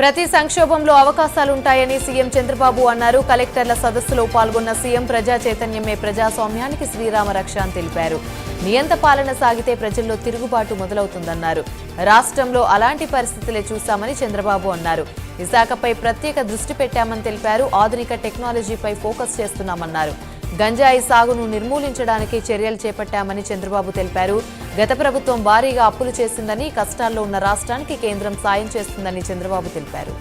ప్రతి సంక్షోభంలో అవకాశాలుంటాయని సీఎం చంద్రబాబు అన్నారు. కలెక్టర్ల సదస్సులో పాల్గొన్న సీఎం ప్రజా చైతన్యమే ప్రజాస్వామ్యానికి శ్రీరామ రక్ష అని తెలిపారు. నియంత పాలన సాగితే ప్రజల్లో తిరుగుబాటు మొదలవుతుందన్నారు. రాష్ట్రంలో అలాంటి పరిస్థితులే చూశామని చంద్రబాబు అన్నారు. విశాఖపై ప్రత్యేక దృష్టి పెట్టామని తెలిపారు. ఆధునిక టెక్నాలజీపై ఫోకస్ చేస్తున్నామన్నారు. గంజాయి సాగును నిర్మూలించడానికి చర్యలు చేపట్టామని చంద్రబాబు తెలిపారు. గత ప్రభుత్వం భారీగా అప్పులు చేసిందని, కష్టాల్లో ఉన్న రాష్ట్రానికి కేంద్రం సాయం చేస్తుందని చంద్రబాబు తెలిపారు.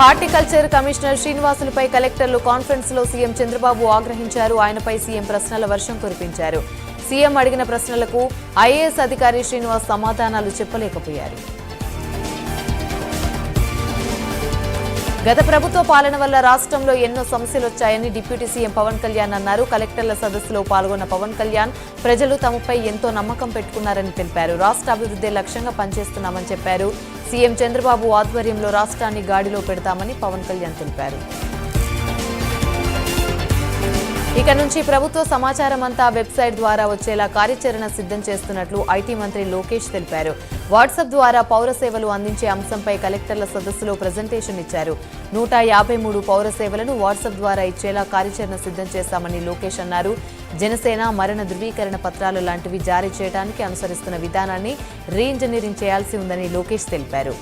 హార్టికల్చర్ కమిషనర్ శ్రీనివాసులపై కలెక్టర్లు కాన్ఫరెన్స్ లో సీఎం చంద్రబాబు ఆగ్రహించారు. ఆయనపై సీఎం ప్రశ్నల వర్షం కురిపించారు. సీఎం అడిగిన ప్రశ్నలకు ఐఏఎస్ అధికారి శ్రీనివాస్ సమాధానాలు చెప్పలేకపోయారు. గత ప్రభుత్వ పాలన వల్ల రాష్ట్రంలో ఎన్నో సమస్యలు వచ్చాయని డిప్యూటీ సీఎం పవన్ కళ్యాణ్ అన్నారు. కలెక్టర్ల సదస్సులో పాల్గొన్న పవన్ కళ్యాణ్ ప్రజలు తమపై ఎంతో నమ్మకం పెట్టుకున్నారని తెలిపారు. రాష్ట్ర అభివృద్ధి లక్ష్యంగా పనిచేస్తున్నామని చెప్పారు. సీఎం చంద్రబాబు ఆధ్వర్యంలో రాష్ట్రాన్ని గాడిలో పెడతామని పవన్ కళ్యాణ్ తెలిపారు. ఇక నుంచి ప్రభుత్వ సమాచారం అంతా వెబ్సైట్ ద్వారా వచ్చేలా కార్యాచరణ సిద్ధం చేస్తున్నట్లు ఐటీ మంత్రి లోకేష్ తెలిపారు. వాట్సాప్ ద్వారా పౌర సేవలు అందించే అంశంపై కలెక్టర్ల సదస్సులో ప్రజెంటేషన్ ఇచ్చారు. 153 పౌర సేవలను వాట్సాప్ ద్వారా ఇచ్చేలా కార్యాచరణ సిద్ధం చేశామని లోకేష్ అన్నారు. జనసేన మరణ ధృవీకరణ పత్రాలు లాంటివి జారీ చేయడానికి అనుసరిస్తున్న విధానాన్ని రీఇంజనీరింగ్ చేయాల్సి ఉందని లోకేష్ తెలిపారు.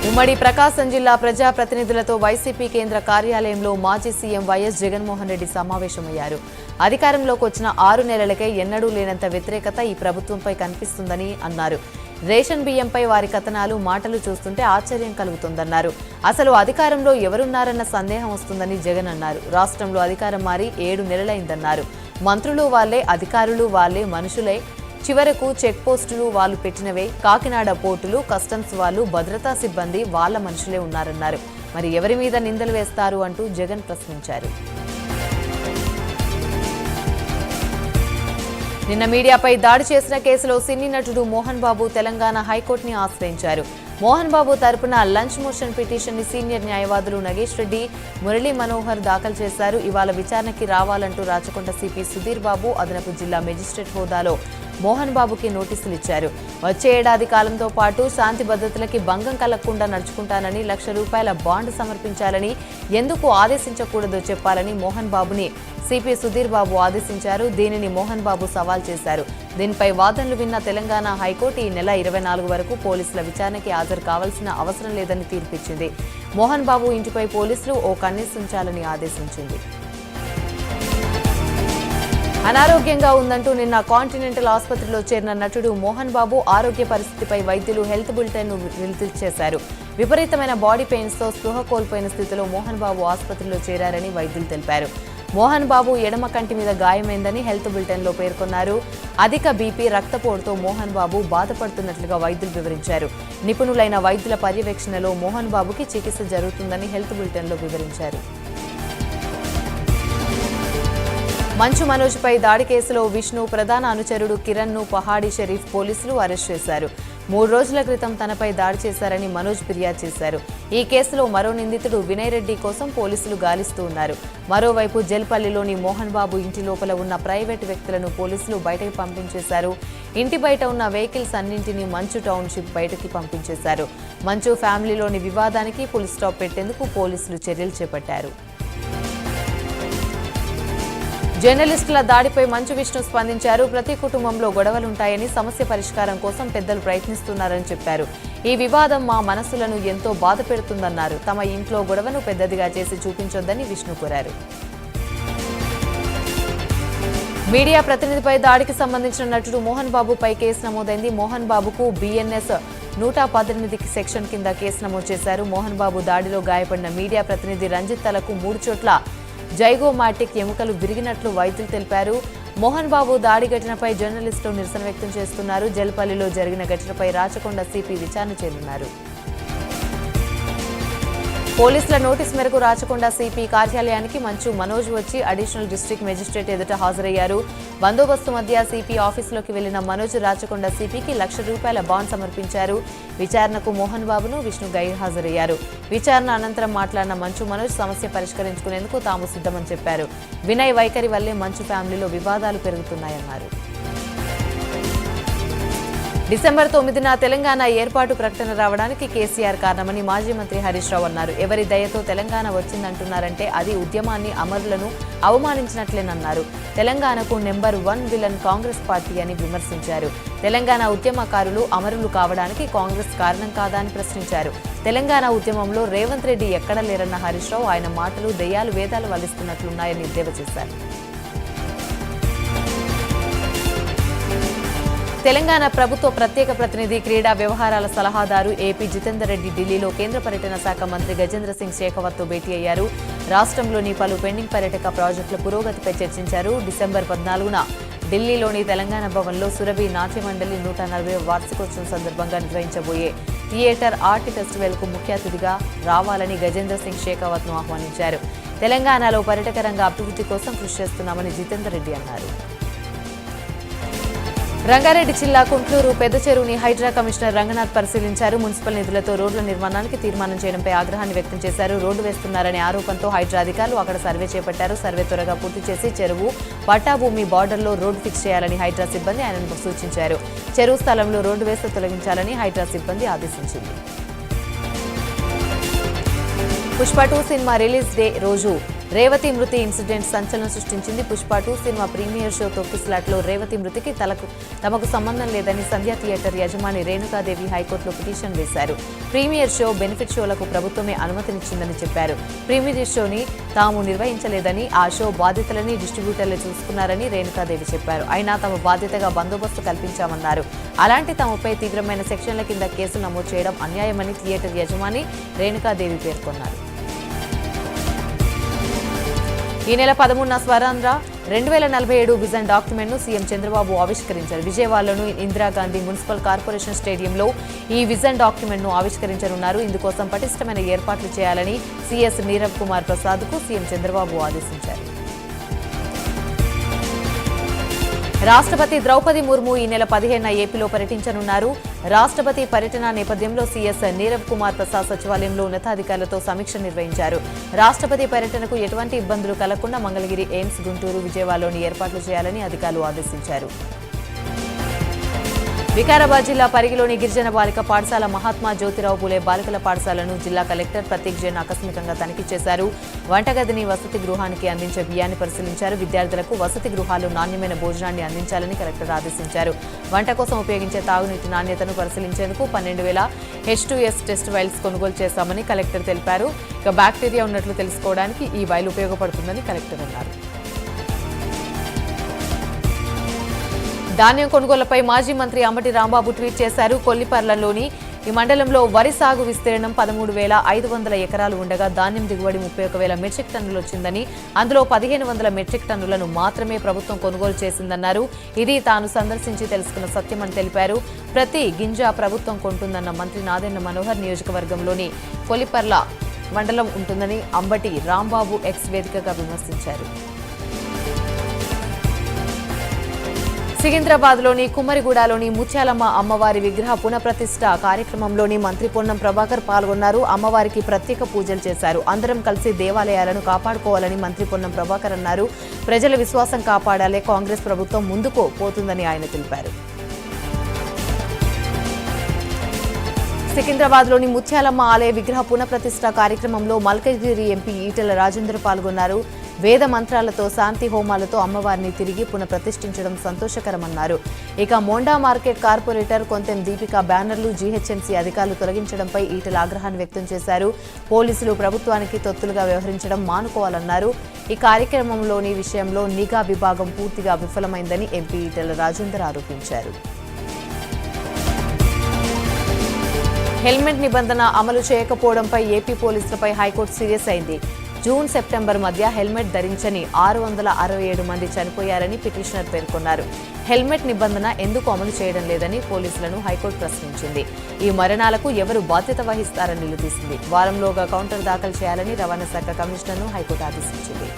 ఉమ్మడి ప్రకాశం జిల్లా ప్రజాప్రతినిధులతో వైసీపీ కేంద్ర కార్యాలయంలో మాజీ సీఎం వైఎస్ జగన్మోహన్ రెడ్డి సమావేశమయ్యారు. అధికారంలోకి వచ్చిన 6 నెలలకే ఎన్నడూ లేనంత వ్యతిరేకత ఈ ప్రభుత్వంపై కనిపిస్తుందని అన్నారు. రేషన్ బియ్యంపై వారి కథనాలు, మాటలు చూస్తుంటే ఆశ్చర్యం కలుగుతుందన్నారు. అసలు అధికారంలో ఎవరున్నారన్న సందేహం వస్తుందని జగన్ అన్నారు. రాష్ట్రంలో అధికారం మారి 7 నెలలైందన్నారు. మంత్రులు వాళ్లే, అధికారులు వాళ్లే, మనుషులే. చివరకు చెక్ పోస్టులు వాళ్ళు పెట్టినవే. కాకినాడ పోర్టులు, కస్టమ్స్ వాళ్ళు, భద్రతా సిబ్బంది వాళ్ళ మనుషులే ఉన్నారన్నారు. మరి ఎవరి మీద నిందలు వేస్తారు అంటూ జగన్ ప్రశ్నించారు. నిన్న మీడియాపై దాడి చేసిన కేసులో సినీ నటుడు మోహన్ బాబు తెలంగాణ హైకోర్టుని ఆశ్రయించారు. మోహన్ బాబు తరపున లంచ్ మోషన్ పిటిషన్ ని సీనియర్ న్యాయవాదులు నగేష్ రెడ్డి, మురళీ మనోహర్ దాఖలు చేశారు. ఇవాళ విచారణకి రావాలంటూ రాచకొండ సిపి సుధీర్ బాబు అదనపు జిల్లా మెజిస్ట్రేట్ హోదాలో మోహన్ బాబుకి నోటీసులు ఇచ్చారు. వచ్చే ఏడాది కాలంతో పాటు శాంతి భద్రతలకి భంగం కలగకుండా నడుచుకుంటానని, ₹1,00,000 బాండ్ సమర్పించాలని, ఎందుకు ఆదేశించకూడదో చెప్పాలని మోహన్ బాబుని సిపి సుధీర్ బాబు ఆదేశించారు. దీనిని మోహన్ బాబు సవాల్ చేశారు. దీనిపై వాదనలు విన్న తెలంగాణ హైకోర్టు ఈ నెల 24 వరకు పోలీసుల విచారణకి హాజరు కావాల్సిన అవసరం లేదని తీర్పిచ్చింది. మోహన్ బాబు ఇంటిపై పోలీసులు ఓ కన్నేసి ఉంచాలని ఆదేశించింది. అనారోగ్యంగా ఉందంటూ నిన్న కాంటినెంటల్ ఆసుపత్రిలో చేరిన నటుడు మోహన్ బాబు ఆరోగ్య పరిస్థితిపై వైద్యులు హెల్త్ బులెటిన్ ను రిలీజ్ చేశారు. విపరీతమైన బాడీ పెయిన్స్ తో స్పృహ కోల్పోయిన స్థితిలో మోహన్ బాబు ఆసుపత్రిలో చేరారని వైద్యులు తెలిపారు. మోహన్ బాబు ఎడమ కంటి మీద గాయమైందని హెల్త్ బులెటిన్ లో పేర్కొన్నారు. అధిక బీపీ, రక్తపోటుతో మోహన్ బాబు బాధపడుతున్నట్లుగా వైద్యులు వివరించారు. నిపుణులైన వైద్యుల పర్యవేక్షణలో మోహన్ బాబుకి చికిత్స జరుగుతుందని హెల్త్ బులెటిన్ లో వివరించారు. మంచు మనోజ్ పై దాడి కేసులో విష్ణు ప్రధాన అనుచరుడు కిరణ్ ను పహాడీ షరీఫ్ పోలీసులు అరెస్ట్ చేశారు. 3 రోజుల క్రితం తనపై దాడి చేశారని మనోజ్ ఫిర్యాదు చేశారు. ఈ కేసులో మరో నిందితుడు వినయ్ రెడ్డి కోసం పోలీసులు గాలిస్తూ ఉన్నారు. మరోవైపు జల్పల్లిలోని మోహన్ బాబు ఇంటి లోపల ఉన్న ప్రైవేటు వ్యక్తులను పోలీసులు బయటకు పంపించేశారు. ఇంటి బయట ఉన్న వెహికల్స్ అన్నింటినీ మంచు టౌన్షిప్ బయటకి పంపించేశారు. మంచు ఫ్యామిలీలోని వివాదానికి ఫుల్ స్టాప్ పెట్టేందుకు పోలీసులు చర్యలు చేపట్టారు. జర్నలిస్టుల దాడిపై మంచు విష్ణు స్పందించారు. ప్రతి కుటుంబంలో గొడవలుంటాయని, సమస్య పరిష్కారం కోసం పెద్దలు ప్రయత్నిస్తున్నారని చెప్పారు. ఈ వివాదం మా మనసులను ఎంతో బాధ పెడుతుందన్నారు. తమ ఇంట్లో గొడవను పెద్దదిగా చేసి చూపించొద్దని విష్ణు కోరారు. మీడియా ప్రతినిధిపై దాడికి సంబంధించిన నటుడు మోహన్ బాబుపై కేసు నమోదైంది. మోహన్ బాబుకు బిఎన్ఎస్ 118 సెక్షన్ కింద కేసు నమోదు చేశారు. మోహన్ బాబు దాడిలో గాయపడిన మీడియా ప్రతినిధి రంజిత్ తలకు 3 చోట్ల జైగోమాటిక్ ఎముకలు విరిగినట్లు వైద్యులు తెలిపారు. మోహన్ బాబు దాడి ఘటనపై జర్నలిస్టులు నిరసన వ్యక్తం చేస్తున్నారు. జల్పల్లిలో జరిగిన ఘటనపై రాచకొండ సిపి విచారణ చేయనున్నారు. పోలీసుల నోటీస్ మేరకు రాచకొండ సిపి కార్యాలయానికి మంచు మనోజ్ వచ్చి అడిషనల్ డిస్ట్రిక్ట్ మెజిస్ట్రేట్ ఎదుట హాజరయ్యారు. బందోబస్తు మధ్య సిపి ఆఫీసులోకి వెళ్లిన మనోజ్ రాచకొండ సిపికి ₹1,00,000 బాండ్ సమర్పించారు. విచారణకు మోహన్ బాబును విష్ణు గైర్హాజరయ్యారు. విచారణ అనంతరం మాట్లాడిన మంచు మనోజ్ సమస్య పరిష్కరించుకునేందుకు తాము సిద్ధమని చెప్పారు. వినయ్ వైఖరి వల్లే మంచు ఫ్యామిలీలో వివాదాలు పెరుగుతున్నాయన్నారు. డిసెంబర్ 9న తెలంగాణ ఏర్పాటు ప్రకటన రావడానికి కేసీఆర్ కారణమని మాజీ మంత్రి హరీష్ రావు అన్నారు. ఎవరి దయతో తెలంగాణ వచ్చిందంటున్నారంటే అది ఉద్యమాన్ని అమరులను అవమానించినట్లేనన్నారు. తెలంగాణకు నెంబర్ 1 విలన్ కాంగ్రెస్ పార్టీ అని విమర్శించారు. తెలంగాణ ఉద్యమకారులు అమరులు కావడానికి కాంగ్రెస్ కారణం కాదా అని ప్రశ్నించారు. తెలంగాణ ఉద్యమంలో రేవంత్ రెడ్డి ఎక్కడ లేరన్న హరీష్ రావు ఆయన మాటలు దెయ్యాలు వేదాలు వల్లిస్తున్నట్లున్నాయని ఎద్దేవా చేశారు. తెలంగాణ ప్రభుత్వ ప్రత్యేక ప్రతినిధి క్రీడా వ్యవహారాల సలహాదారు ఏపీ జితేందర్ రెడ్డి ఢిల్లీలో కేంద్ర పర్యటన శాఖ మంత్రి గజేంద్ర సింగ్ షేకావత్తో భేటీ అయ్యారు. రాష్ట్రంలోని పలు పెండింగ్ పర్యాటక ప్రాజెక్టుల పురోగతిపై చర్చించారు. డిసెంబర్ 14న ఢిల్లీలోని తెలంగాణ భవన్లో సురభి నాట్య మండలి 140వ వార్షికోత్సవం సందర్భంగా నిర్వహించబోయే థియేటర్ ఆర్ట్ ఫెస్టివల్కు ముఖ్య అతిథిగా రావాలని గజేంద్ర సింగ్ షేకావత్ను ఆహ్వానించారు. తెలంగాణలో పర్యాటక రంగ అభివృద్ధి కోసం కృషి చేస్తున్నామని జితేందర్ రెడ్డి అన్నారు. రంగారెడ్డి జిల్లా కుంట్లూరు పెద్ద చెరువుని హైడ్రా కమిషనర్ రంగనాథ్ పరిశీలించారు. మున్సిపల్ నిధులతో రోడ్ల నిర్మాణానికి తీర్మానం చేయడంపై ఆగ్రహాన్ని వ్యక్తం చేశారు. రోడ్డు వేస్తున్నారనే ఆరోపణతో హైడ్రా అధికారులు అక్కడ సర్వే చేపట్టారు. సర్వే త్వరగా పూర్తి చేసి చెరువు పట్టాభూమి బార్డర్లో రోడ్డు ఫిక్స్ చేయాలని హైడ్రా సిబ్బంది ఆయనకు సూచించారు. చెరువు స్థలంలో రోడ్డు వేస్తే తొలగించాలని హైడ్రా సిబ్బంది ఆదేశించింది. పుష్ప 2 సినిమా రిలీజ్ డే రోజు రేవతి మృతి ఇన్సిడెంట్ సంచలనం సృష్టించింది. పుష్ప 2 సినిమా ప్రీమియర్ షో తొక్కిసలాట్లో రేవతి మృతికి తమకు సంబంధం లేదని సంధ్యా థియేటర్ యజమాని రేణుకాదేవి హైకోర్టులో పిటిషన్ వేశారు. ప్రీమియర్ షో బెనిఫిట్ షోలకు ప్రభుత్వమే అనుమతినిచ్చిందని చెప్పారు. ప్రీమియర్ షోని తాము నిర్వహించలేదని ఆ షో బాధ్యతలని డిస్ట్రిబ్యూటర్లు చూసుకున్నారని రేణుకాదేవి చెప్పారు. అయినా తమ బాధ్యతగా బందోబస్తు కల్పించామన్నారు. అలాంటి తమపై తీవ్రమైన సెక్షన్ల కింద కేసులు నమోదు చేయడం అన్యాయమని థియేటర్ యజమాని రేణుకాదేవి పేర్కొన్నారు. ఈ నెల 13న స్వరాంధ్ర 2047 విజన్ డాక్యుమెంట్ను సీఎం చంద్రబాబు ఆవిష్కరించారు. విజయవాడలోని ఇందిరాగాంధీ మున్సిపల్ కార్పొరేషన్ స్టేడియంలో ఈ విజన్ డాక్యుమెంట్ను ఆవిష్కరించనున్నారు. ఇందుకోసం పటిష్టమైన ఏర్పాట్లు చేయాలని సీఎస్ నీరవ్ కుమార్ ప్రసాద్కు సీఎం చంద్రబాబు ఆదేశించారు. రాష్ట్రపతి ద్రౌపది ముర్ము ఈ నెల 15న ఏపీలో పర్యటించనున్నారు. రాష్ట్రపతి పర్యటన నేపథ్యంలో సీఎస్ నీరవ్ కుమార్ ప్రసాద్ సచివాలయంలో ఉన్నతాధికారులతో సమీక్ష నిర్వహించారు. రాష్ట్రపతి పర్యటనకు ఎటువంటి ఇబ్బందులు కలగకుండా మంగళగిరి, ఎయిమ్స్, గుంటూరు, విజయవాడలోని ఏర్పాట్లు చేయాలని అధికారులు ఆదేశించారు. వికారాబాద్ జిల్లా పరిగిలోని గిరిజన బాలిక పాఠశాల మహాత్మా జ్యోతిరావు పూలే బాలికల పాఠశాలను జిల్లా కలెక్టర్ ప్రతీక్ జైన్ ఆకస్మికంగా తనిఖీ చేశారు. వంటగదిని వసతి గృహానికి అందించే బియ్యాన్ని పరిశీలించారు. విద్యార్థులకు వసతి గృహాలు నాణ్యమైన భోజనాన్ని అందించాలని కలెక్టర్ ఆదేశించారు. వంట కోసం ఉపయోగించే తాగునీటి నాణ్యతను పరిశీలించేందుకు 12,000 H2S టెస్ట్ వైల్స్ కొనుగోలు చేశామని కలెక్టర్ తెలిపారు. ఇక బ్యాక్టీరియా ఉన్నట్లు తెలుసుకోవడానికి ఈ వైల్ ఉపయోగపడుతుందని కలెక్టర్ అన్నారు. ధాన్యం కొనుగోలుపై మాజీ మంత్రి అంబటి రాంబాబు ట్వీట్ చేశారు. కొల్లిపర్లలోని ఈ మండలంలో వరి సాగు విస్తీర్ణం 13,500 ఎకరాలు ఉండగా ధాన్యం దిగుబడి 31,000 మెట్రిక్ టన్నులు వచ్చిందని, అందులో 1,500 మెట్రిక్ టన్నులను మాత్రమే ప్రభుత్వం కొనుగోలు చేసిందన్నారు. ఇది తాను సందర్శించి తెలుసుకున్న సత్యమని తెలిపారు. ప్రతి గింజ ప్రభుత్వం కొంటుందన్న మంత్రి నాదెండ్ల మనోహర్ నియోజకవర్గంలోని కొల్లిపర్ల మండలం ఉంటుందని అంబటి రాంబాబు ఎక్స్ వేదికగా విమర్శించారు. సికింద్రాబాద్లోని కుమ్మరిగూడలోని ముత్యాలమ్మ అమ్మవారి విగ్రహ పునఃప్రతిష్ఠ కార్యక్రమంలోని మంత్రి పొన్నం ప్రభాకర్ పాల్గొన్నారు. అమ్మవారికి ప్రత్యేక పూజలు చేశారు. అందరం కలిసి దేవాలయాలను కాపాడుకోవాలని మంత్రి పొన్నం ప్రభాకర్ అన్నారు. ప్రజల విశ్వాసం కాపాడాలే కాంగ్రెస్ ప్రభుత్వం ముందుకు పోతుందని ఆయన తెలిపారు. సికింద్రాబాద్లోని ముత్యాలమ్మ ఆలయ విగ్రహ పునఃప్రతిష్ఠ కార్యక్రమంలో మల్కజ్గిరి ఎంపీ ఈటెల రాజేందర్ పాల్గొన్నారు. వేద మంత్రాలతో, శాంతి హోమాలతో అమ్మవారిని తిరిగి పునఃప్రతిష్ఠించడం సంతోషకరమన్నారు. ఇక మోండా మార్కెట్ కార్పొరేటర్ కొంతెం దీపిక బ్యానర్లు జీహెచ్ఎంసీ అధికారులు తొలగించడంపై ఈటెల ఆగ్రహాన్ని వ్యక్తం చేశారు. పోలీసులు ప్రభుత్వానికి తొత్తులుగా వ్యవహరించడం మానుకోవాలన్నారు. ఈ కార్యక్రమంలోని విషయంలో నిఘా విభాగం పూర్తిగా విఫలమైందని ఎంపీ ఈటెల రాజేందర్ ఆరోపించారు. హెల్మెట్ నిబంధన అమలు చేయకపోవడంపై ఏపీ పోలీసులపై హైకోర్టు సీరియస్ అయింది. జూన్, సెప్టెంబర్ మధ్య హెల్మెట్ ధరించని 667 మంది చనిపోయారని పిటిషనర్ పేర్కొన్నారు. హెల్మెట్ నిబంధన ఎందుకు అమలు చేయడం లేదని పోలీసులను హైకోర్టు ప్రశ్నించింది. ఈ మరణాలకు ఎవరు బాధ్యత వహిస్తారని నిలదీసింది. వారంలోగా కౌంటర్ దాఖలు చేయాలని రవాణా శాఖ కమిషనర్ను హైకోర్టు ఆదేశించింది.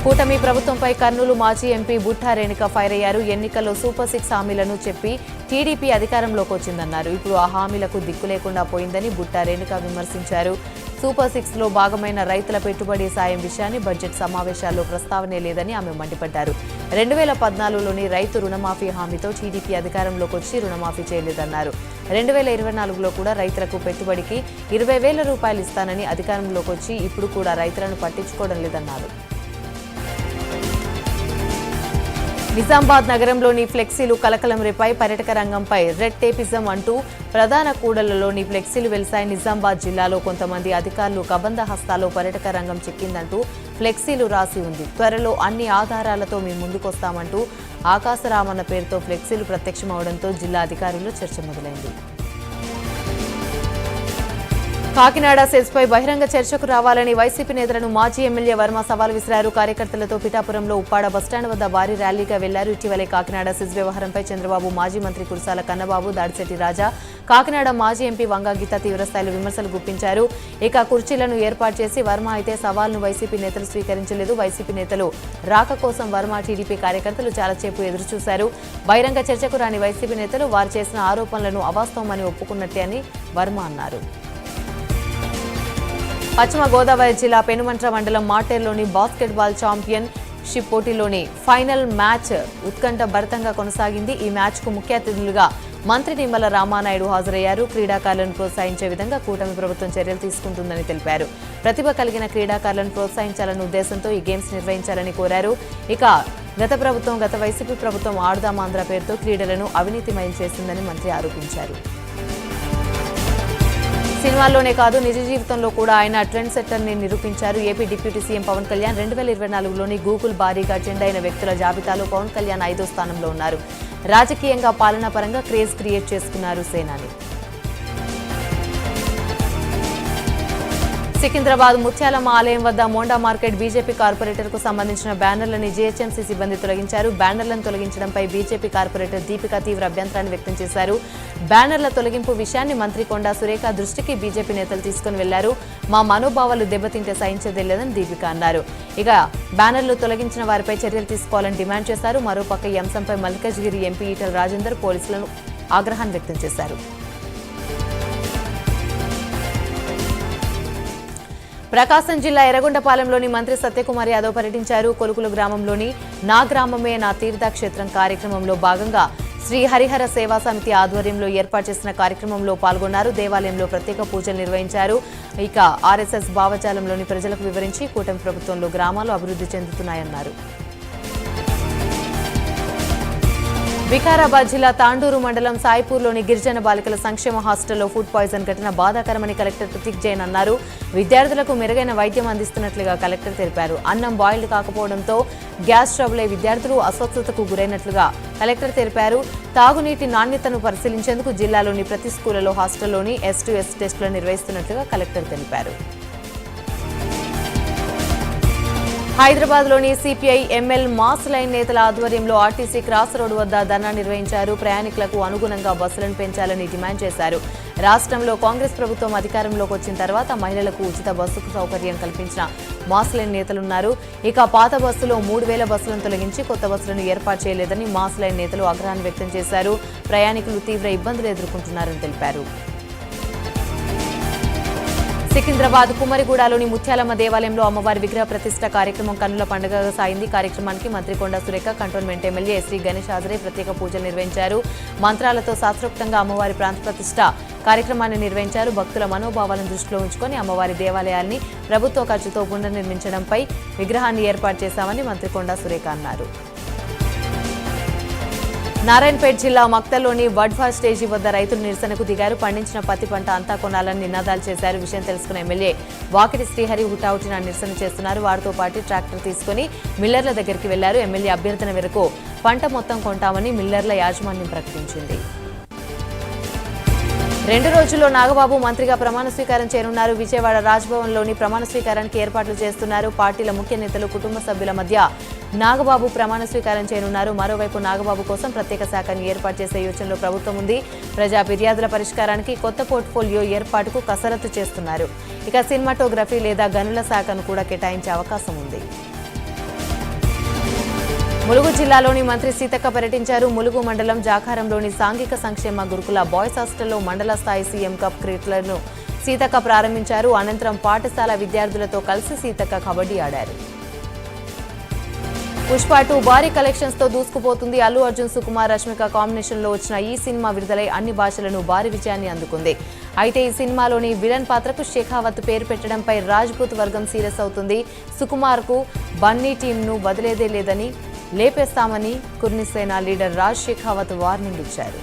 కూటమి ప్రభుత్వంపై కర్నూలు మాజీ ఎంపీ బుట్టా రేణుక ఫైర్ అయ్యారు. ఎన్నికల్లో సూపర్ 6 హామీలను చెప్పి టీడీపీ అధికారంలోకి వచ్చిందన్నారు. ఇప్పుడు ఆ హామీలకు దిక్కు లేకుండా పోయిందని బుట్టా రేణుక విమర్శించారు. సూపర్ 6లో భాగమైన రైతుల పెట్టుబడి సాయం విషయాన్ని బడ్జెట్ సమావేశాల్లో ప్రస్తావనే లేదని ఆమె మండిపడ్డారు. 2014లోని రైతు రుణమాఫీ హామీతో టీడీపీ అధికారంలోకి వచ్చి రుణమాఫీ చేయలేదన్నారు. 2024లో కూడా రైతులకు పెట్టుబడికి 20,000 రూపాయలు ఇస్తానని అధికారంలోకి వచ్చి ఇప్పుడు కూడా రైతులను పట్టించుకోవడం లేదన్నారు. నిజామాబాద్ నగరంలోని ఫ్లెక్సీలు కలకలం రేపాయి. పర్యాటక రంగంపై రెడ్ టేపిజం అంటూ ప్రధాన కూడళ్లలోని ఫ్లెక్సీలు వెలిశాయి. నిజామాబాద్ జిల్లాలో కొంతమంది అధికారులు కబంధ హస్తాలో పర్యాటక రంగం చిక్కిందంటూ ఫ్లెక్సీలు రాసి ఉంది. త్వరలో అన్ని ఆధారాలతో మేము ముందుకొస్తామంటూ ఆకాశరామన్న పేరుతో ఫ్లెక్సీలు ప్రత్యక్షమవడంతో జిల్లా అధికారులు చర్చ మొదలైంది. కాకినాడ సెస్పై బహిరంగ చర్చకు రావాలని వైసీపీ నేతలను మాజీ ఎమ్మెల్యే వర్మ సవాల్ విసిరారు. కార్యకర్తలతో పిఠాపురంలో ఉప్పాడ బస్టాండ్ వద్ద భారీ ర్యాలీగా వెళ్లారు. ఇటీవలే కాకినాడ సెస్ వ్యవహారంపై చంద్రబాబు, మాజీ మంత్రి కురసాల కన్నబాబు, దాడిశెట్టి రాజా, కాకినాడ మాజీ ఎంపీ వంగా గీత తీవ్రస్థాయిలో విమర్శలు గుప్పించారు. ఇక కుర్చీలను ఏర్పాటు చేసి వర్మ అయితే సవాల్ను వైసీపీ నేతలు స్వీకరించలేదు. వైసీపీ నేతలు రాక కోసం వర్మ, టీడీపీ కార్యకర్తలు చాలాసేపు ఎదురుచూశారు. బహిరంగ చర్చకు రాని వైసీపీ నేతలు వారు చేసిన ఆరోపణలను అవాస్తవమని ఒప్పుకున్నట్టే అని వర్మ అన్నారు. పశ్చిమ గోదావరి జిల్లా పెనుమంట్ర మండలం మాటేరులోని బాస్కెట్బాల్ ఛాంపియన్ షిప్ పోటీలోని ఫైనల్ మ్యాచ్ ఉత్కంఠభరితంగా కొనసాగింది. ఈ మ్యాచ్కు ముఖ్య అతిథులుగా మంత్రి నిమ్మల రామానాయుడు హాజరయ్యారు. క్రీడాకారులను ప్రోత్సహించే విధంగా కూటమి ప్రభుత్వం చర్యలు తీసుకుంటుందని తెలిపారు. ప్రతిభ కలిగిన క్రీడాకారులను ప్రోత్సహించాలన్న ఉద్దేశంతో ఈ గేమ్స్ నిర్వహించాలని కోరారు. ఇక గత వైసీపీ ప్రభుత్వం ఆడుదాం ఆంధ్ర పేరుతో క్రీడలను అవినీతిమయం చేసిందని మంత్రి ఆరోపించారు. సినిమాల్లోనే కాదు నిజ జీవితంలో కూడా ఆయన ట్రెండ్ సెట్టర్ని నిరూపించారు. AP deputy CM Pawan Kalyan 2024లోని గూగుల్ భారీగా ట్రెండ్ అయిన వ్యక్తుల జాబితాలో పవన్ కళ్యాణ్ 5వ స్థానంలో ఉన్నారు. రాజకీయంగా పాలనా పరంగా క్రేజ్ క్రియేట్ చేసుకున్నారు సేనాని. సికింద్రాబాద్ ముత్యాలమ్మ ఆలయం వద్ద మోండా మార్కెట్ బీజేపీ కార్పొరేటర్కు సంబంధించిన బ్యానర్లని జీహెచ్ఎంసీ సిబ్బంది తొలగించారు. బ్యానర్లను తొలగించడంపై బీజేపీ కార్పొరేటర్ దీపిక తీవ్ర అభ్యంతరాన్ని వ్యక్తం చేశారు. బ్యానర్ల తొలగింపు విషయాన్ని మంత్రి కొండా సురేఖ దృష్టికి బీజేపీ నేతలు తీసుకుని వెళ్లారు. మా మనోభావాలు దెబ్బతింటే సహించేదేలేదని దీపిక అన్నారు. ఇక బ్యానర్లు తొలగించిన వారిపై చర్యలు తీసుకోవాలని డిమాండ్ చేశారు. మరోపక్క ఈ అంశంపై మల్కాజ్గిరి ఎంపీ ఈటల రాజేందర్ పోలీసులను ఆగ్రహాన్ని వ్యక్తం చేశారు. ప్రకాశం జిల్లా ఎర్రగొండపాలెంలోని మంత్రి సత్యకుమార్ యాదవ్ పర్యటించారు. కొలుకులు గ్రామంలోని నా గ్రామమే నా తీర్థక్షేత్రం కార్యక్రమంలో భాగంగా శ్రీ హరిహర సేవా సమితి ఆధ్వర్యంలో ఏర్పాటు చేసిన కార్యక్రమంలో పాల్గొన్నారు. దేవాలయంలో ప్రత్యేక పూజలు నిర్వహించారు. ఇక ఆర్ఎస్ఎస్ భావజాలంలోని ప్రజలకు వివరించి కూటమి ప్రభుత్వంలో గ్రామాలు అభివృద్ధి చెందుతున్నాయన్నారు. వికారాబాద్ జిల్లా తాండూరు మండలం సాయిపూర్లోని గిరిజన బాలికల సంక్షేమ హాస్టల్లో ఫుడ్ పాయిజన్ ఘటన బాధాకరమని కలెక్టర్ ప్రతీక్ జైన్ అన్నారు. విద్యార్థులకు మెరుగైన వైద్యం అందిస్తున్నట్లుగా కలెక్టర్ తెలిపారు. అన్నం బాయిల్డ్ కాకపోవడంతో గ్యాస్ ట్రబుల్ అయి విద్యార్థులు అస్వస్థతకు గురైనట్లుగా కలెక్టర్ తెలిపారు. తాగునీటి నాణ్యతను పరిశీలించేందుకు జిల్లాలోని ప్రతి స్కూళ్లలో హాస్టల్లోని S2S టెస్టులు నిర్వహిస్తున్నట్లుగా కలెక్టర్ తెలిపారు. హైదరాబాద్లోని సిపిఐ ఎంఎల్ మాస్ లైన్ నేతల ఆధ్వర్యంలో ఆర్టీసీ క్రాస్ రోడ్ వద్ద ధర్నా నిర్వహించారు. ప్రయాణికులకు అనుగుణంగా బస్సులను పెంచాలని డిమాండ్ చేశారు. రాష్ట్రంలో కాంగ్రెస్ ప్రభుత్వం అధికారంలోకి వచ్చిన తర్వాత మహిళలకు ఉచిత బస్సు సౌకర్యం కల్పించిన మాస్ లైన్ నేతలున్నారు. ఇక పాత బస్సులో 3,000 బస్సులను తొలగించి కొత్త బస్సులను ఏర్పాటు చేయలేదని మాస్ లైన్ నేతలు ఆగ్రహాన్ని వ్యక్తం చేశారు. ప్రయాణికులు తీవ్ర ఇబ్బందులు ఎదుర్కొంటున్నారని తెలిపారు. సికింద్రాబాద్ కుమ్మరిగూడలోని ముత్యాలమ్మ దేవాలయంలో అమ్మవారి విగ్రహ ప్రతిష్ఠ కార్యక్రమం కన్నుల పండుగగా సాగింది. కార్యక్రమానికి మంత్రి కొండా సురేఖ, కంటోన్మెంట్ ఎమ్మెల్యే శ్రీ గణేష్ హాజరై ప్రత్యేక పూజలు నిర్వహించారు. మంత్రాలతో శాస్త్రోక్తంగా అమ్మవారి ప్రాంత ప్రతిష్ఠ కార్యక్రమాన్ని నిర్వహించారు. భక్తుల మనోభావాలను దృష్టిలో ఉంచుకొని అమ్మవారి దేవాలయాల్ని ప్రభుత్వ ఖర్చుతో పునర్నిర్మించడంపై విగ్రహాన్ని ఏర్పాటు చేశామని మంత్రి కొండా సురేఖ అన్నారు. నారాయణపేట జిల్లా మక్తల్లోని వడ్వా స్టేజీ వద్ద రైతులు నిరసనకు దిగారు. పండించిన పత్తి పంట అంతా కొనాలని నినాదాలు చేశారు. విషయం తెలుసుకున్న ఎమ్మెల్యే వాకిటి శ్రీహరి హుటాహుటిన నిరసన చేస్తున్నారు. వారితో పాటు ట్రాక్టర్ తీసుకుని మిల్లర్ల దగ్గరికి వెళ్లారు. ఎమ్మెల్యే అభ్యర్థన మేరకు పంట మొత్తం కొంటామని మిల్లర్ల యాజమాన్యం ప్రకటించింది. 2 రోజుల్లో నాగబాబు మంత్రిగా ప్రమాణ స్వీకారం చేయనున్నారు. విజయవాడ రాజ్భవన్లోని ప్రమాణ స్వీకారానికి ఏర్పాట్లు చేస్తున్నారు. పార్టీల ముఖ్య నేతలు, కుటుంబ సభ్యుల మధ్య నాగబాబు ప్రమాణ స్వీకారం చేయనున్నారు. మరోవైపు నాగబాబు కోసం ప్రత్యేక శాఖను ఏర్పాటు చేసే యోచనలో ప్రభుత్వం ఉంది. ప్రజా ఫిర్యాదుల పరిష్కారానికి కొత్త పోర్ట్ఫోలియో ఏర్పాటుకు కసరత్తు చేస్తున్నారు. ఇక సినిమాటోగ్రఫీ లేదా గనుల శాఖను కూడా కేటాయించే అవకాశం ఉంది. ములుగు జిల్లాలోని మంత్రి సీతక్క పర్యటించారు. ములుగు మండలం జాకారంలోని సాంఘిక సంక్షేమ గురుకుల బాయ్స్ హాస్టల్లో మండల స్థాయి సీఎం కప్ క్రికెట్లను సీతక్క ప్రారంభించారు. అనంతరం పాఠశాల విద్యార్థులతో కలిసి సీతక్క కబడ్డీ ఆడారు. పుష్ప 2 భారీ కలెక్షన్స్ తో దూసుకుపోతుంది. అల్లు అర్జున్, సుకుమార్, రష్మిక కాంబినేషన్ లో వచ్చిన ఈ సినిమా విడుదలై అన్ని భాషలను భారీ విజయాన్ని అందుకుంది. అయితే ఈ సినిమాలోని విలన్ పాత్రకు షెకావత్ పేరు పెట్టడంపై రాజ్పూత్ వర్గం సీరియస్ అవుతుంది. సుకుమార్ కు బన్నీ టీమ్ ను వదిలేదే లేదని, లేపేస్తామని కుర్నిసేన లీడర్ రాజ్ షెకావత్ వార్నింగ్ ఇచ్చారు.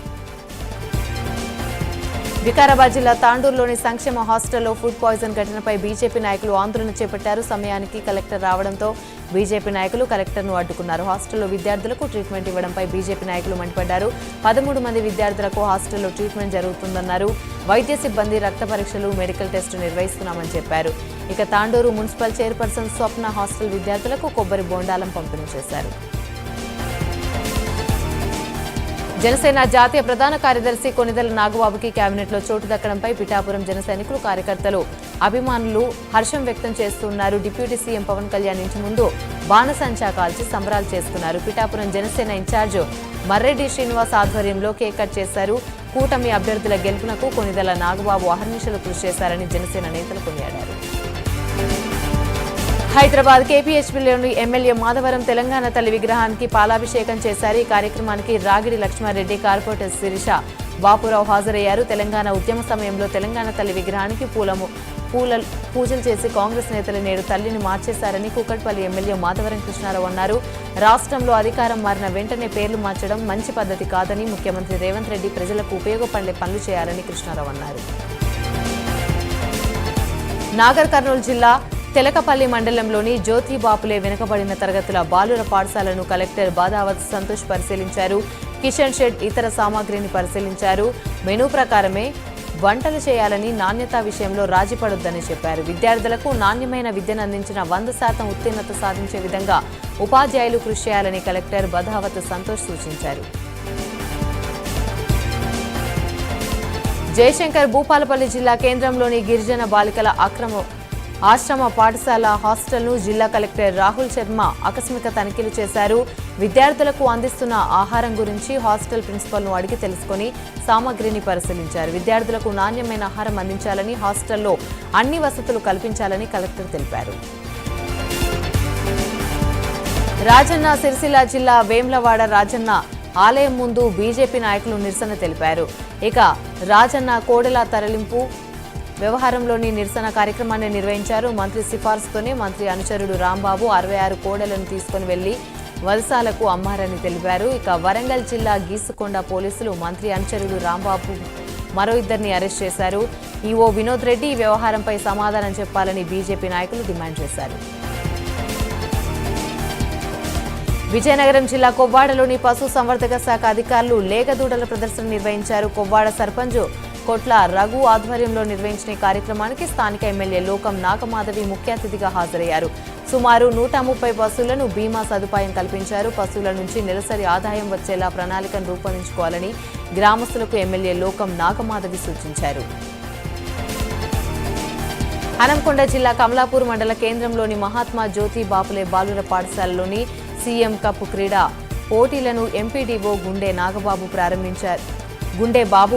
వికారాబాద్ జిల్లా తాండూరులోని సంక్షేమ హాస్టల్లో ఫుడ్ పాయిజన్ ఘటనపై బీజేపీ నాయకులు ఆందోళన చేపట్టారు. సమయానికి కలెక్టర్ రావడంతో బీజేపీ నాయకులు కలెక్టర్ను అడ్డుకున్నారు. హాస్టల్లో విద్యార్థులకు ట్రీట్మెంట్ ఇవ్వడంపై బీజేపీ నాయకులు మండిపడ్డారు. 13 మంది విద్యార్థులకు హాస్టల్లో ట్రీట్మెంట్ జరుగుతుందన్నారు. వైద్య సిబ్బంది రక్త పరీక్షలు, మెడికల్ టెస్టు నిర్వహిస్తున్నామని చెప్పారు. ఇక తాండూరు మున్సిపల్ చైర్పర్సన్ స్వప్న హాస్టల్ విద్యార్థులకు కొబ్బరి బోండాలం పంపిణీ చేశారు. జనసేన జాతీయ ప్రధాన కార్యదర్శి కొనిదెల నాగబాబుకి కేబినెట్లో చోటు దక్కడంపై పిఠాపురం జన సైనికులు, కార్యకర్తలు, అభిమానులు హర్షం వ్యక్తం చేస్తున్నారు. డిప్యూటీ సీఎం పవన్ కళ్యాణ్ ఇంటి ముందు బాణసంచా కాల్చి సంబరాలు చేసుకున్నారు. పిఠాపురం జనసేన ఇన్ఛార్జ్ మర్రెడ్డి శ్రీనివాస్ ఆధ్వర్యంలో కేక్ కట్ చేశారు. కూటమి అభ్యర్థుల గెలుపునకు కొనిదెల నాగబాబు అహర్నిశలు కృషి చేశారని జనసేన నేతలు కొనియాడారు. హైదరాబాద్ కేపీహెచ్బీలోని ఎమ్మెల్యే మాధవరం తెలంగాణ తల్లి విగ్రహానికి పాలాభిషేకం చేశారు. ఈ కార్యక్రమానికి రాగిడి లక్ష్మారెడ్డి, కార్పొరేటర్ శిరీష బాపురావు హాజరయ్యారు. తెలంగాణ ఉద్యమ సమయంలో తెలంగాణ తల్లి విగ్రహానికి పూజలు చేసి కాంగ్రెస్ నేతలు నేడు తల్లిని మార్చేశారని కూకట్పల్లి ఎమ్మెల్యే మాధవరం కృష్ణారావు అన్నారు. రాష్ట్రంలో అధికారం మారిన వెంటనే పేర్లు మార్చడం మంచి పద్ధతి కాదని, ముఖ్యమంత్రి రేవంత్ రెడ్డి ప్రజలకు ఉపయోగపడే పనులు చేయాలని కృష్ణారావు అన్నారు. నాగర్ కర్నూలు జిల్లా తెలకపల్లి మండలంలోని జ్యోతి బాపులే వెనుకబడిన తరగతుల బాలుర పాఠశాలను కలెక్టర్ బాదావత్ సంతోష్ పరిశీలించారు. కిచెన్ షెడ్, ఇతర సామాగ్రిని పరిశీలించారు. మెనూ ప్రకారమే వంటలు చేయాలని, నాణ్యత విషయంలో రాజీ పడొద్దని చెప్పారు. విద్యార్థులకు నాణ్యమైన విద్యను అందించిన 100% ఉత్తీర్ణత సాధించే విధంగా ఉపాధ్యాయులు కృషి చేయాలని కలెక్టర్ బాదావత్ సంతోష్ సూచించారు. జయశంకర్ భూపాలపల్లి జిల్లా కేంద్రంలోని గిరిజన బాలికల ఆశ్రమ పాఠశాల హాస్టల్ను జిల్లా కలెక్టర్ రాహుల్ శర్మ ఆకస్మిక తనిఖీలు చేశారు. విద్యార్థులకు అందిస్తున్న ఆహారం గురించి హాస్టల్ ప్రిన్సిపల్ను అడిగి తెలుసుకుని సామగ్రిని పరిశీలించారు. విద్యార్థులకు నాణ్యమైన ఆహారం అందించాలని, హాస్టల్లో అన్ని వసతులు కల్పించాలని కలెక్టర్ తెలిపారు. రాజన్న సిరిసిల్ల జిల్లా వేమ్లవాడ రాజన్న ఆలయం ముందు బీజేపీ నాయకులు నిరసన తెలిపారు. ఇక రాజన్న కోడెల తరలింపు వ్యవహారంలోని నిరసన కార్యక్రమాన్ని నిర్వహించారు. మంత్రి సిఫార్సుతోనే మంత్రి అనుచరుడు రాంబాబు 66 కోడెలను తీసుకుని వెళ్లి వలసాలకు అమ్మారని తెలిపారు. ఇక వరంగల్ జిల్లా గీసుకొండ పోలీసులు మంత్రి అనుచరుడు రాంబాబు మరో ఇద్దరిని అరెస్ట్ చేశారు. ఈవో వినోద్ రెడ్డి ఈ వ్యవహారంపై సమాధానం చెప్పాలని బీజేపీ నాయకులు డిమాండ్ చేశారు. విజయనగరం జిల్లా కొవ్వాడలోని పశు సంవర్ధక శాఖ అధికారులు లేగదూడల ప్రదర్శన నిర్వహించారు. కొవ్వాడ సర్పంచ్ కొట్ల రఘు ఆధ్వర్యంలో నిర్వహించిన ఈ కార్యక్రమానికి స్థానిక ఎమ్మెల్యే లోకం నాగమాధవి ముఖ్య అతిథిగా హాజరయ్యారు. సుమారు 130 పశువులను బీమా సదుపాయం కల్పించారు. పశువుల నుంచి నెలసరి ఆదాయం వచ్చేలా ప్రణాళికను రూపొందించుకోవాలని గ్రామస్తులకు ఎమ్మెల్యే లోకం నాగమాధవి సూచించారు. హనంకొండ జిల్లా కమలాపూర్ మండల కేంద్రంలోని మహాత్మా జ్యోతి బాపులే బాలుర పాఠశాలలోని సీఎం కప్ క్రీడా పోటీలను ఎంపీడీఓ గుండె బాబు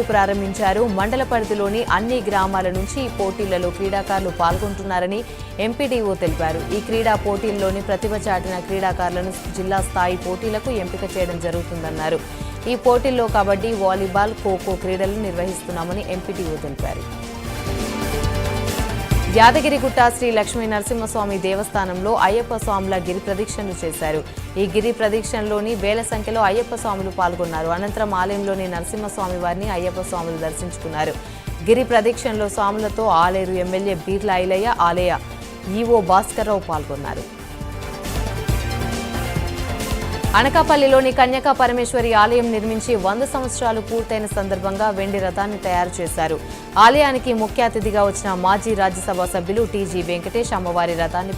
ప్రారంభించారు. మండల పరిధిలోని అన్ని గ్రామాల నుంచి ఈ పోటీలలో క్రీడాకారులు పాల్గొంటున్నారని ఎంపీడీఓ తెలిపారు. ఈ క్రీడా పోటీల్లోని ప్రతిభ చాటిన క్రీడాకారులను జిల్లా స్థాయి పోటీలకు ఎంపిక చేయడం జరుగుతుందన్నారు. ఈ పోటీల్లో కబడ్డీ, వాలీబాల్, ఖోఖో క్రీడలు నిర్వహిస్తున్నామని ఎంపీడీఓ తెలిపారు. యాదగిరిగుట్ట శ్రీ లక్ష్మీ నరసింహస్వామి దేవస్థానంలో అయ్యప్ప స్వాముల గిరి ప్రదక్షిణలు చేశారు. ఈ గిరి ప్రదక్షిణలోని వేల సంఖ్యలో అయ్యప్ప స్వాములు పాల్గొన్నారు. అనంతరం ఆలయంలోని నరసింహస్వామి వారిని అయ్యప్ప స్వాములు దర్శించుకున్నారు. గిరి ప్రదక్షిణలో స్వాములతో ఆలేరు ఎమ్మెల్యే బీర్ల ఐలయ్య, ఆలయ ఈవో భాస్కర్రావు పాల్గొన్నారు. అనకాపల్లిలోని కన్యకా పరమేశ్వరి ఆలయం నిర్మించి 100 సంవత్సరాలు పూర్తయిన సందర్భంగా వెండి రథాన్ని తయారు చేశారు. ఆలయానికి ముఖ్య అతిథిగా వచ్చిన మాజీ రాజ్యసభ సభ్యులు టీజీ వెంకటేష్ అమ్మవారి రథాన్ని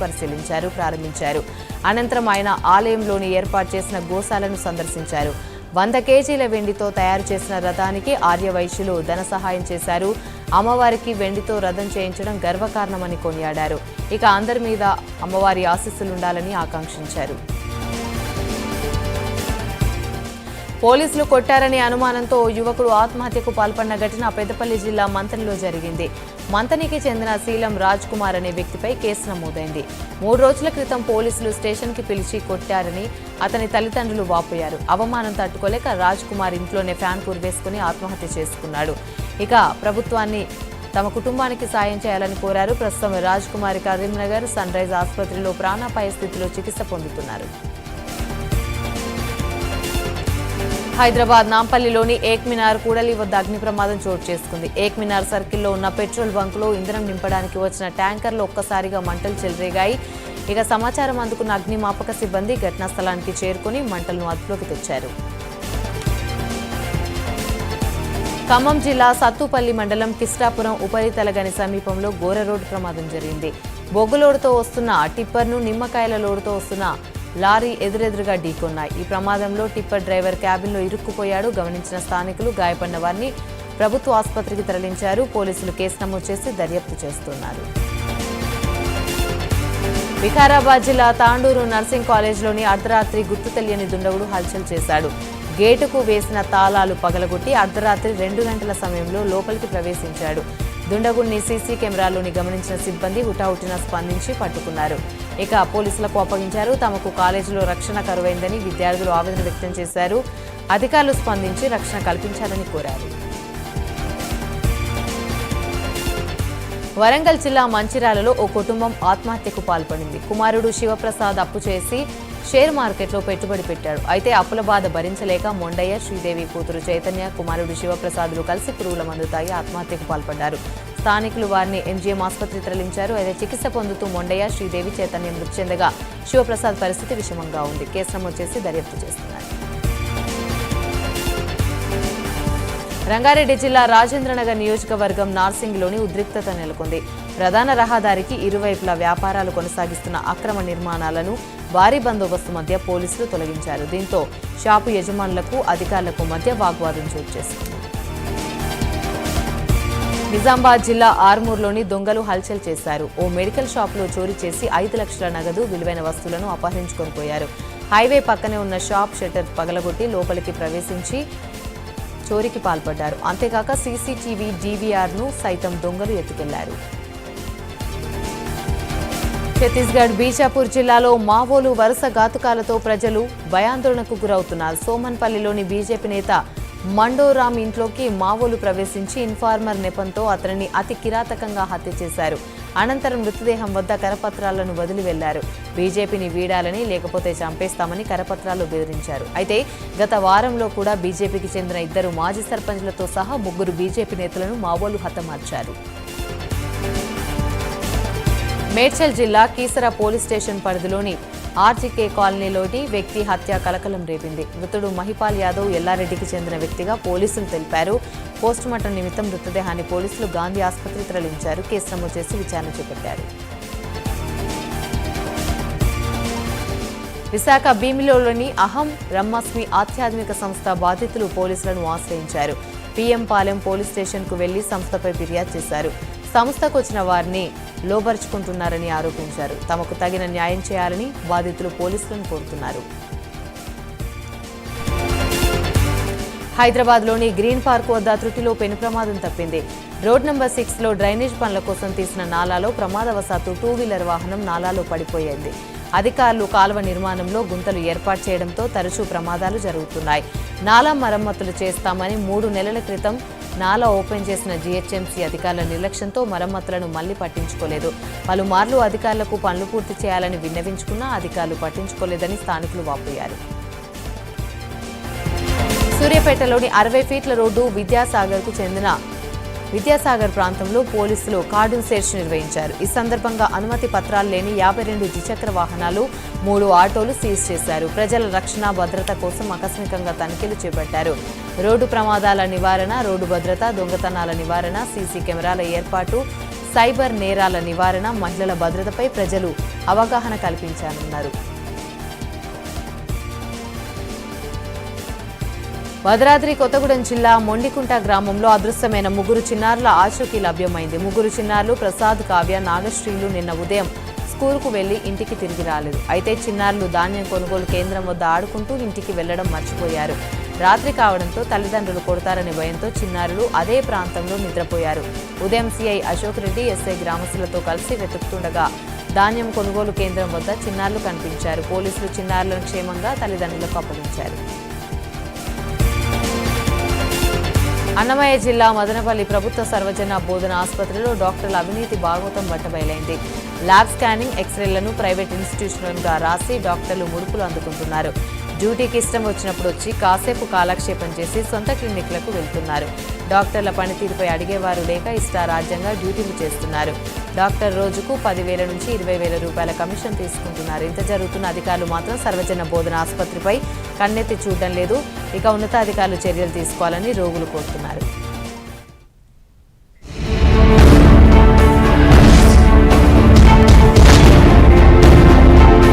ప్రారంభించారు. అనంతరం ఆయన ఆలయంలోని ఏర్పాటు చేసిన గోశాలను సందర్శించారు. 100 కేజీల వెండితో తయారు చేసిన రథానికి ఆర్యవైశ్యులు ధన సహాయం చేశారు. అమ్మవారికి వెండితో రథం చేయించడం గర్వకారణమని కొనియాడారు. ఇక అందరి మీద అమ్మవారి ఆశీస్సులుండాలని ఆకాంక్షించారు. పోలీసులు కొట్టారనే అనుమానంతో యువకుడు ఆత్మహత్యకు పాల్పడిన ఘటన పెద్దపల్లి జిల్లా మంత్రిలో జరిగింది. మంతనికి చెందిన శీలం రాజ్ కుమార్ అనే వ్యక్తిపై కేసు నమోదైంది. 3 రోజుల క్రితం పోలీసులు స్టేషన్కి పిలిచి కొట్టారని అతని తల్లిదండ్రులు వాపోయారు. అవమానం తట్టుకోలేక రాజ్ కుమార్ ఇంట్లోనే ఫ్యాన్ కురివేసుకుని ఆత్మహత్య చేసుకున్నాడు. ఇక ప్రభుత్వాన్ని తమ కుటుంబానికి సాయం చేయాలని కోరారు. ప్రస్తుతం రాజ్ కుమార్ కరీంనగర్ సన్ రైజ్ ఆసుపత్రిలో ప్రాణాపాయ స్థితిలో చికిత్స పొందుతున్నారు. హైదరాబాద్ నాంపల్లిలోని ఏక్ మినార్ కూడలి వద్ద అగ్ని ప్రమాదం చోటు చేసుకుంది. ఏక్ మినార్ సర్కిల్లో ఉన్న పెట్రోల్ బంకులో ఇంధనం నింపడానికి వచ్చిన ట్యాంకర్లో ఒక్కసారిగా మంటలు చెలరేగాయి. ఇక సమాచారం అందుకున్న అగ్నిమాపక సిబ్బంది ఘటనా స్థలానికి చేరుకుని మంటలను అదుపులోకి తెచ్చారు. ఖమ్మం జిల్లా సత్తుపల్లి మండలం కిస్టాపురం ఉపరితల గని సమీపంలో ఘోర రోడ్డు ప్రమాదం జరిగింది. బొగ్గు లోడుతో వస్తున్న టిప్పర్ను నిమ్మకాయల లోడుతో వస్తున్న లారీ ఎదురెదురుగా ఢీకొన్నాయి. ఈ ప్రమాదంలో టిప్పర్ డ్రైవర్ క్యాబిన్లో ఇరుక్కుపోయాడు. గమనించిన స్థానికులు గాయపడిన వారిని ప్రభుత్వ ఆసుపత్రికి తరలించారు. పోలీసులు కేసు నమోదు చేసి దర్యాప్తు చేస్తున్నారు. వికారాబాద్ జిల్లా తాండూరు నర్సింగ్ కాలేజ్లోని అర్ధరాత్రి గుర్తు తెలియని దుండగుడు హల్చల్ చేశాడు. గేటుకు వేసిన తాళాలు పగలగొట్టి అర్ధరాత్రి 2 గంటల సమయంలో లోపలికి ప్రవేశించాడు. దుండగుడిని సీసీ కెమెరాలోని గమనించిన సిబ్బంది హుటాహుటిన స్పందించి పట్టుకున్నారు. ఇక పోలీసులకు అప్పగించారు. తమకు కాలేజీలో రక్షణ కరువైందని విద్యార్థులు ఆవేదన వ్యక్తం చేశారు. అధికారులు స్పందించి రక్షణ కల్పించాలని కోరారు. వరంగల్ జిల్లా మంచిర్యాలలో ఓ కుటుంబం ఆత్మహత్యకు పాల్పడింది. కుమారుడు శివప్రసాద్ అప్పు చేసి షేర్ మార్కెట్లో పెట్టుబడి పెట్టాడు. అయితే అప్పుల బాధ భరించలేక మొండయ్య, శ్రీదేవి కూతురు చైతన్య, కుమారుడు శివప్రసాద్లు కలిసి పురుగుల మందు తాగి ఆత్మహత్యకు పాల్పడ్డారు. స్థానికులు వారిని ఎంజీఎం ఆసుపత్రికి తరలించారు. అయితే చికిత్స పొందుతూ మొండయ్య, శ్రీదేవి, చైతన్య మృతి చెందగా శివప్రసాద్ పరిస్థితి విషమంగా ఉంది. కేసు నమోదు చేసి దర్యాప్తు చేస్తున్నారు. రంగారెడ్డి జిల్లా రాజేంద్రనగర్ నియోజకవర్గం నార్సింగ్లోని ఉద్రిక్తత నెలకొంది. ప్రధాన రహదారికి ఇరువైపులా వ్యాపారాలు కొనసాగిస్తున్న అక్రమ నిర్మాణాలను భారీ బందోబస్తు మధ్య పోలీసులు తొలగించారు. దీంతో షాపు యజమానులకు అధికారులకు మధ్య వాగ్వాదం చోటు చేసుకుంది. నిజామాబాద్ జిల్లా ఆర్మూర్లోని దొంగలు హల్చల్ చేశారు. ఓ మెడికల్ షాపులో చోరీ చేసి 5 లక్షల నగదు, విలువైన వస్తువులను అపహరించుకొని పోయారు. హైవే పక్కనే ఉన్న షాప్ షట్టర్ పగలగొట్టి లోపలికి ప్రవేశించి చోరీకి పాల్పడ్డారు. అంతేకాక సీసీటీవీ డీవీఆర్ను సైతం దొంగలు ఎత్తుకెళ్లారు. ఛత్తీస్గఢ్ బీజాపూర్ జిల్లాలో మావోలు వరుస ఘాతుకాలతో ప్రజలు భయాందోళనకు గురవుతున్నారు. సోమన్పల్లిలోని బీజేపీ నేత మండోరామ్ ఇంట్లోకి మావోలు ప్రవేశించి ఇన్ఫార్మర్ నెపంతో అతనిని అతి కిరాతకంగా హత్య చేశారు. అనంతరం మృతదేహం వద్ద కరపత్రాలను వదిలి వెళ్లారు. బీజేపీని వీడాలని లేకపోతే చంపేస్తామని కరపత్రాలు బెదిరించారు. అయితే గత వారంలో కూడా బీజేపీకి చెందిన 2 మాజీ సర్పంచ్లతో సహా 3 బీజేపీ నేతలను మావోలు హతమార్చారు. మేడ్చల్ జిల్లా కీసర పోలీస్ స్టేషన్ పరిధిలోని ఆర్జీకే కాలనీలోని వ్యక్తి హత్య కలకలం రేపింది. మృతుడు మహిపాల్ యాదవ్ ఎల్లారెడ్డికి చెందిన వ్యక్తిగా పోలీసులు తెలిపారు. పోస్టుమార్టం నిమిత్తం మృతదేహాన్ని పోలీసులు గాంధీ ఆసుపత్రికి తరలించారు. కేసు నమోదు చేసి విచారణ చేపట్టారు. విశాఖ భీమిలోని అహం బ్రహ్మస్మి ఆధ్యాత్మిక సంస్థ బాధితులు పోలీసులను ఆశ్రయించారు. పీఎం పాలెం పోలీస్ స్టేషన్కు వెళ్లి సంస్థపై ఫిర్యాదు చేశారు. సంస్థకు వచ్చిన వారిని లోబరుచుకుంటున్నారని ఆరోపించారు. తమకు తగిన న్యాయం చేయాలని బాధితులు పోలీసులను కోరుతున్నారు. హైదరాబాద్లోని గ్రీన్ పార్క్ వద్ద త్రుటిలో పెను ప్రమాదం తప్పింది. రోడ్ నంబర్ 6లో డ్రైనేజ్ పనుల కోసం తీసిన నాలాలో ప్రమాదవశాత్తు 2 వీలర్ వాహనం నాలాలో పడిపోయింది. అధికారులు కాలువ నిర్మాణంలో గుంతలు ఏర్పాటు చేయడంతో తరచూ ప్రమాదాలు జరుగుతున్నాయి. నాలా మరమ్మతులు చేస్తామని 3 నెలల క్రితం నాలా ఓపెన్ చేసిన జీహెచ్ఎంసీ అధికారుల నిర్లక్ష్యంతో మరమ్మతులను మళ్లీ పట్టించుకోలేదు. పలుమార్లు అధికారులకు పనులు పూర్తి చేయాలని విన్నవించుకున్నా అధికారులు పట్టించుకోలేదని స్థానికులు వాపోయారు. సూర్యాపేటలోని 60 ఫీట్ల రోడ్డు విద్యాసాగర్కు చెందిన విద్యాసాగర్ ప్రాంతంలో పోలీసులు కార్డన్ సెర్చ్ నిర్వహించారు. ఈ సందర్భంగా అనుమతి పత్రాలు లేని 52 ద్విచక్ర వాహనాలు, 3 ఆటోలు సీజ్ చేశారు. ప్రజల రక్షణ, భద్రత కోసం ఆకస్మికంగా తనిఖీలు చేపట్టారు. రోడ్డు ప్రమాదాల నివారణ, రోడ్డు భద్రత, దొంగతనాల నివారణ, సీసీ కెమెరాల ఏర్పాటు, సైబర్ నేరాల నివారణ, మహిళల భద్రతపై ప్రజలు అవగాహన కల్పించారన్నారు. భద్రాద్రి కొత్తగూడెం జిల్లా మొండికుంట గ్రామంలో అదృశ్యమైన 3 చిన్నారుల ఆచూకీ లభ్యమైంది. 3 చిన్నారులు ప్రసాద్, కావ్య, నాగశ్రీలు నిన్న ఉదయం స్కూలుకు వెళ్లి ఇంటికి తిరిగి రాలేదు. అయితే చిన్నారులు ధాన్యం కొనుగోలు కేంద్రం వద్ద ఆడుకుంటూ ఇంటికి వెళ్లడం మర్చిపోయారు. రాత్రి కావడంతో తల్లిదండ్రులు కొడతారనే భయంతో చిన్నారులు అదే ప్రాంతంలో నిద్రపోయారు. ఉదయం సీఐ అశోక్ రెడ్డి ఎస్ఐ గ్రామస్తులతో కలిసి వెతుకుతుండగా ధాన్యం కొనుగోలు కేంద్రం వద్ద చిన్నారులు కనిపించారు. పోలీసులు చిన్నారులను క్షేమంగా తల్లిదండ్రులకు అప్పగించారు. అన్నమయ్య జిల్లా మదనపల్లి ప్రభుత్వ సర్వజన బోధన ఆసుపత్రిలో డాక్టర్ల అవినీతి భాగవతం బట్టబయలైంది. ల్యాబ్ స్కానింగ్, ఎక్స్రేలను ప్రైవేట్ ఇన్స్టిట్యూషన్గా రాసి డాక్టర్లు ముడుపులు అందుకుంటున్నారు. డ్యూటీకి ఇష్టం వచ్చినప్పుడు వచ్చి కాసేపు కాలక్షేపం చేసి సొంత క్లినిక్లకు వెళ్తున్నారు. డాక్టర్ల పనితీరుపై అడిగేవారు లేక ఇష్టారాజ్యంగా డ్యూటీలు చేస్తున్నారు. డాక్టర్ రోజుకు 10,000 నుంచి 20,000 రూపాయల కమిషన్ తీసుకుంటున్నారు. ఇంత జరుగుతున్న అధికారులు మాత్రం సర్వజన బోధన ఆసుపత్రిపై కన్నెత్తి చూడడం లేదు. ఇక ఉన్నతాధికారులు చర్యలు తీసుకోవాలని రోగులు కోరుతున్నారు.